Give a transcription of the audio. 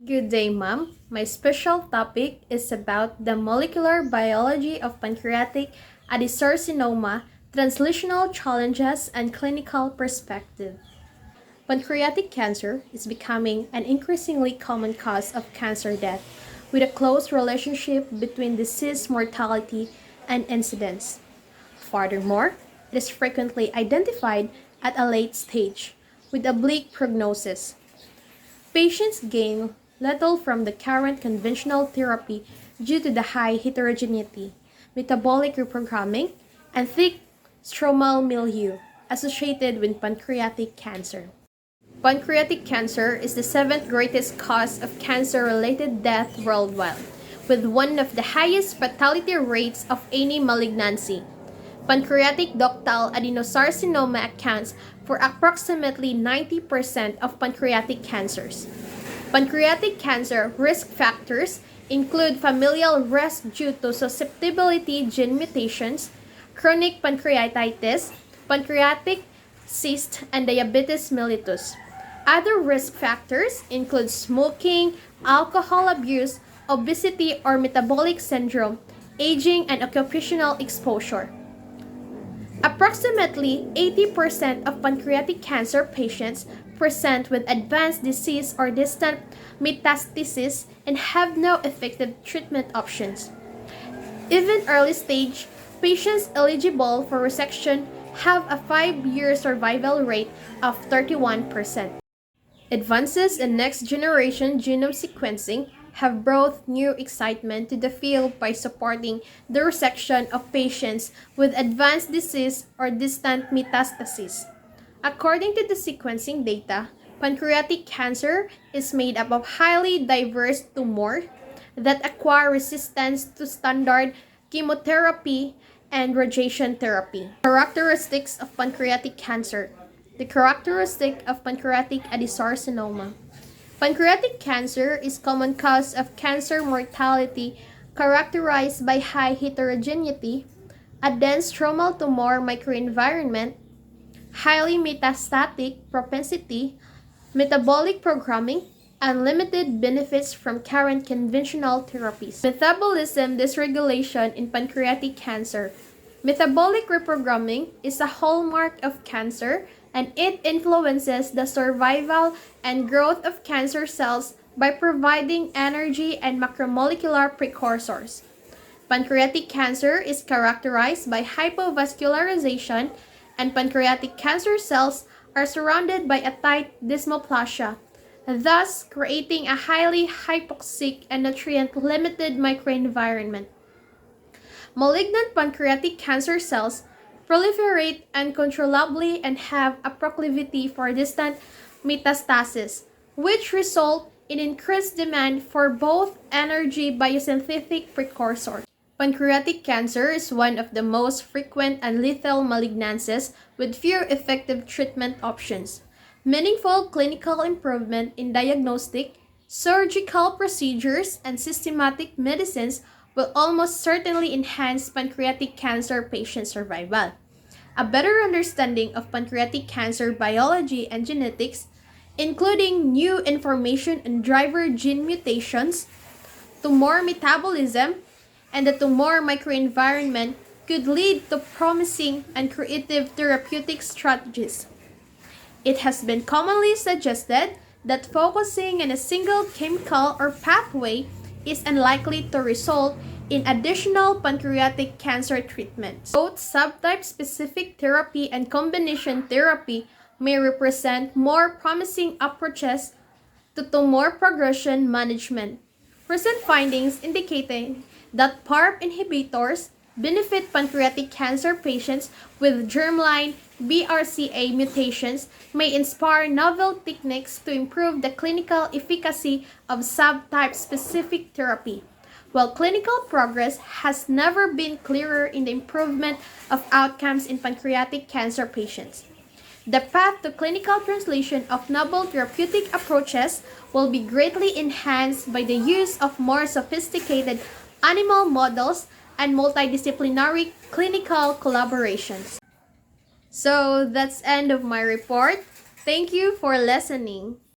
Good day, ma'am. My special topic is about the molecular biology of pancreatic adenocarcinoma, translational challenges, and clinical perspective. Pancreatic cancer is becoming an increasingly common cause of cancer death, with a close relationship between disease mortality and incidence. Furthermore, it is frequently identified at a late stage, with a bleak prognosis. Patients gain little from the current conventional therapy due to the high heterogeneity, metabolic reprogramming, and thick stromal milieu associated with pancreatic cancer. Pancreatic cancer is the seventh greatest cause of cancer-related death worldwide, with one of the highest fatality rates of any malignancy. Pancreatic ductal adenocarcinoma accounts for approximately 90% of pancreatic cancers. Pancreatic cancer risk factors include familial risk due to susceptibility gene mutations, chronic pancreatitis, pancreatic cyst, and diabetes mellitus. Other risk factors include smoking, alcohol abuse, obesity or metabolic syndrome, aging, and occupational exposure. Approximately 80% of pancreatic cancer patients present with advanced disease or distant metastasis and have no effective treatment options. Even early-stage patients eligible for resection have a 5-year survival rate of 31%. Advances in next-generation genome sequencing have brought new excitement to the field by supporting the resection of patients with advanced disease or distant metastasis. According to the sequencing data, pancreatic cancer is made up of highly diverse tumors that acquire resistance to standard chemotherapy and radiation therapy. Characteristics of pancreatic cancer. The characteristic of pancreatic adenocarcinoma. Pancreatic cancer is common cause of cancer mortality characterized by high heterogeneity, a dense stromal tumor microenvironment, highly metastatic propensity, metabolic programming, and limited benefits from current conventional therapies. Metabolism dysregulation in pancreatic cancer. Metabolic reprogramming is a hallmark of cancer, and it influences the survival and growth of cancer cells by providing energy and macromolecular precursors. Pancreatic cancer is characterized by hypovascularization, and pancreatic cancer cells are surrounded by a tight desmoplasia, thus creating a highly hypoxic and nutrient-limited microenvironment. Malignant pancreatic cancer cells proliferate uncontrollably and have a proclivity for distant metastasis, which result in increased demand for both energy biosynthetic precursors. Pancreatic cancer is one of the most frequent and lethal malignancies with few effective treatment options. Meaningful clinical improvement in diagnostic, surgical procedures, and systematic medicines will almost certainly enhance pancreatic cancer patient survival. A better understanding of pancreatic cancer biology and genetics, including new information on driver gene mutations, tumor metabolism, and the tumor microenvironment, could lead to promising and creative therapeutic strategies. It has been commonly suggested that focusing on a single chemical or pathway is unlikely to result in additional pancreatic cancer treatments. Both subtype-specific therapy and combination therapy may represent more promising approaches to tumor progression management. Recent findings indicating that PARP inhibitors benefit pancreatic cancer patients with germline BRCA mutations may inspire novel techniques to improve the clinical efficacy of subtype-specific therapy. While clinical progress has never been clearer in the improvement of outcomes in pancreatic cancer patients, the path to clinical translation of novel therapeutic approaches will be greatly enhanced by the use of more sophisticated animal models and multidisciplinary clinical collaborations. So that's end of my report. Thank you for listening.